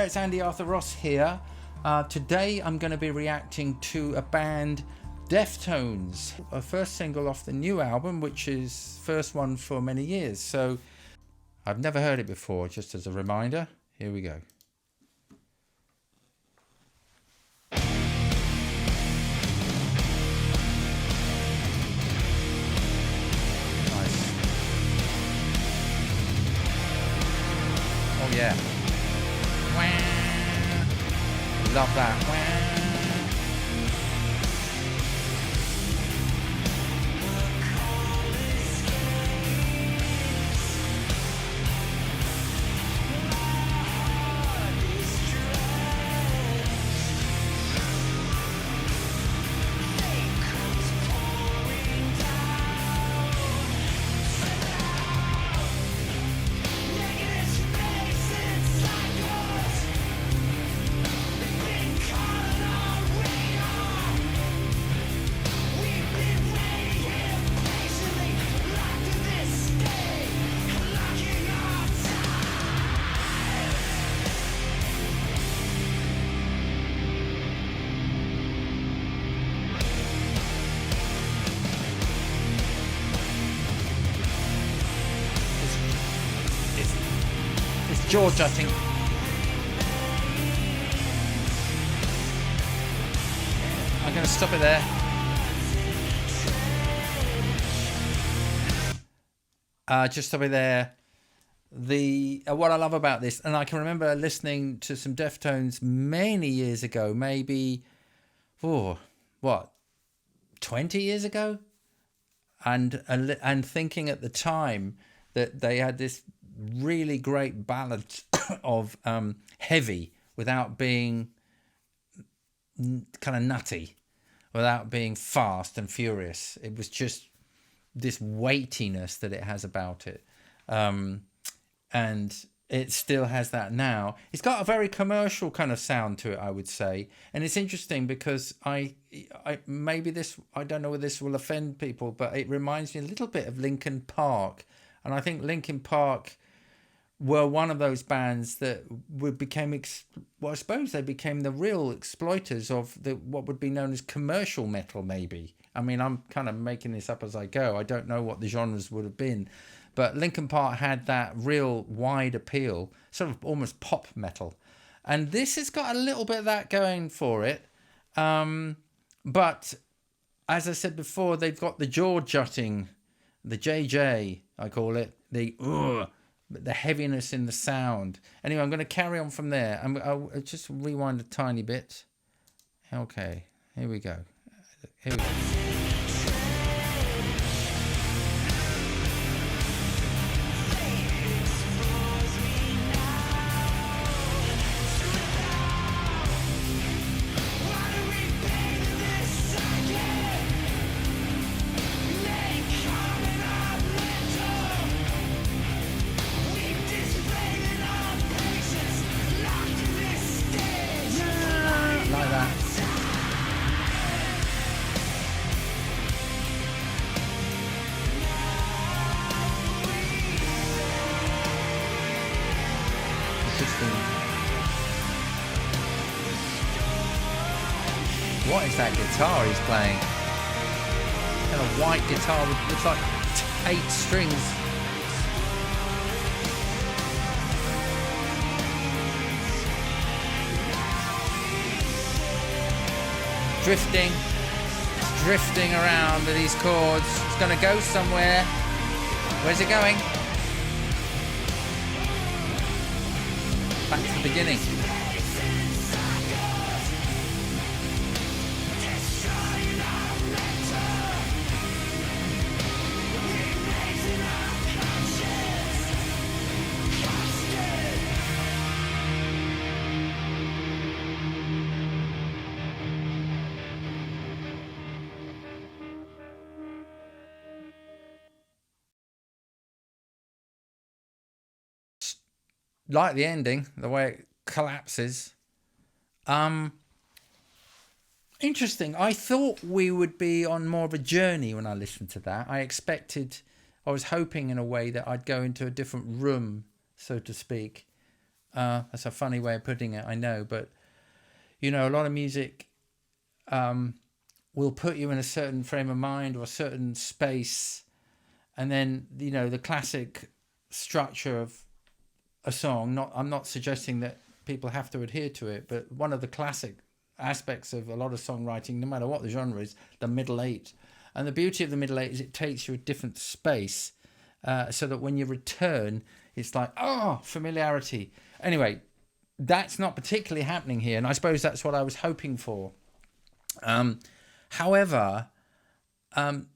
It's Andy Arthur Ross here. Today I'm going to be reacting to a band, Deftones, a first single off the new album, which is first one for many years. So I've never heard it before, just as a reminder. Here we go. Nice. Oh yeah. Love that. It's George, I think. I'm going to stop it there. Just stop it there. What I love about this, and I can remember listening to some Deftones many years ago, maybe 20 years ago, and thinking at the time that they had this really great balance of heavy without being kind of nutty, without being fast and furious. It was just this weightiness that it has about it, and it still has that now. It's got a very commercial kind of sound to it, I would say, and it's interesting because I maybe this, I don't know whether this will offend people, but it reminds me a little bit of Linkin Park, and I think Linkin Park were one of those bands that became I suppose they became the real exploiters of what would be known as commercial metal, maybe. I mean, I'm kind of making this up as I go. I don't know what the genres would have been, but Linkin Park had that real wide appeal, sort of almost pop metal, and this has got a little bit of that going for it. But as I said before, they've got the jaw jutting, the JJ, I call it, the heaviness in the sound. Anyway, I'm going to carry on from there. I'll just rewind a tiny bit. Okay, here we go. Here we go. Like that. What is that guitar he's playing? Kind of white guitar with, looks like 8 strings. Drifting. It's drifting around with these chords. It's going to go somewhere. Where's it going? Back to the beginning. Like the ending, the way it collapses. Interesting. I thought we would be on more of a journey when I listened to that. I was hoping in a way that I'd go into a different room, so to speak, That's a funny way of putting it, I know, but you know, a lot of music will put you in a certain frame of mind or a certain space, and then, you know, the classic structure of a song, I'm not suggesting that people have to adhere to it, but one of the classic aspects of a lot of songwriting, no matter what the genre is, the middle eight. And the beauty of the middle eight is it takes you a different space, so that when you return, it's like, oh, familiarity. Anyway, that's not particularly happening here, and I suppose that's what I was hoping for. However,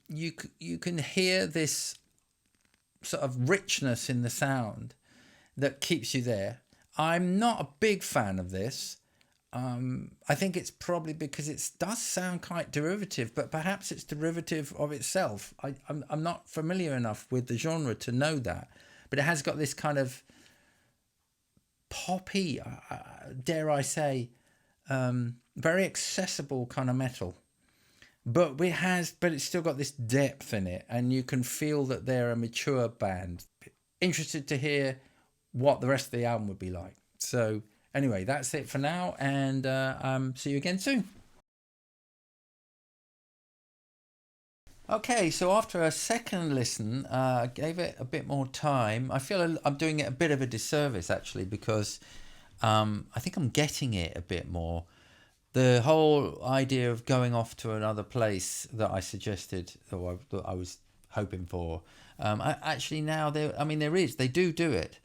you can hear this sort of richness in the sound that keeps you there. I'm not a big fan of this. I think it's probably because it does sound quite derivative, but perhaps it's derivative of itself. I'm not familiar enough with the genre to know that, but it has got this kind of poppy, dare I say, very accessible kind of metal. But it's still got this depth in it, and you can feel that they're a mature band. Interested to hear what the rest of the album would be like. So anyway, that's it for now, and see you again soon. Okay, so after a second listen, I gave it a bit more time. I feel I'm doing it a bit of a disservice, actually, because I think I'm getting it a bit more. The whole idea of going off to another place that I suggested, or that I was hoping for, actually now they do it,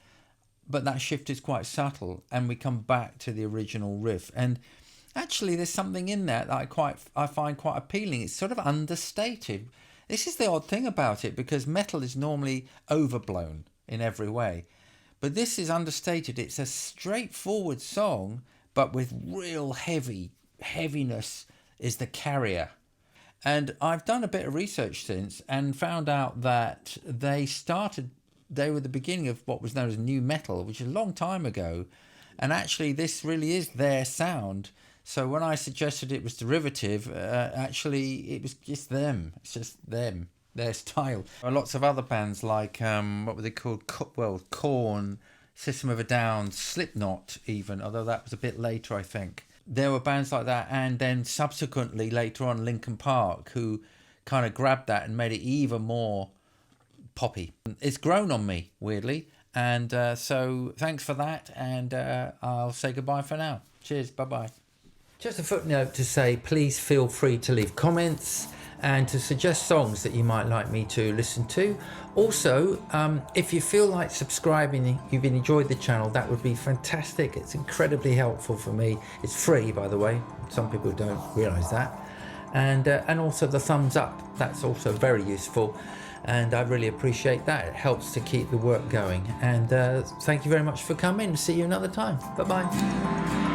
but that shift is quite subtle, and we come back to the original riff. And actually, there's something in that I find quite appealing. It's sort of understated. This is the odd thing about it, because metal is normally overblown in every way, but this is understated. It's a straightforward song, but with real heaviness is the carrier. And I've done a bit of research since and found out that they were the beginning of what was known as new metal, which is a long time ago, and actually this really is their sound. So when I suggested it was derivative, actually it was just them. It's just them, their style. There are lots of other bands like what were they called? Korn, System of a Down, Slipknot even, although that was a bit later, I think. There were bands like that, and then subsequently later on Linkin Park, who kind of grabbed that and made it even more poppy. It's grown on me, weirdly, and so thanks for that, and I'll say goodbye for now. Cheers, bye-bye. Just a footnote to say, please feel free to leave comments and to suggest songs that you might like me to listen to. Also, if you feel like subscribing, you've enjoyed the channel, that would be fantastic. It's incredibly helpful for me. It's free, by the way. Some people don't realise that. And also the thumbs up, that's also very useful. And I really appreciate that. It helps to keep the work going. And thank you very much for coming. See you another time. Bye-bye.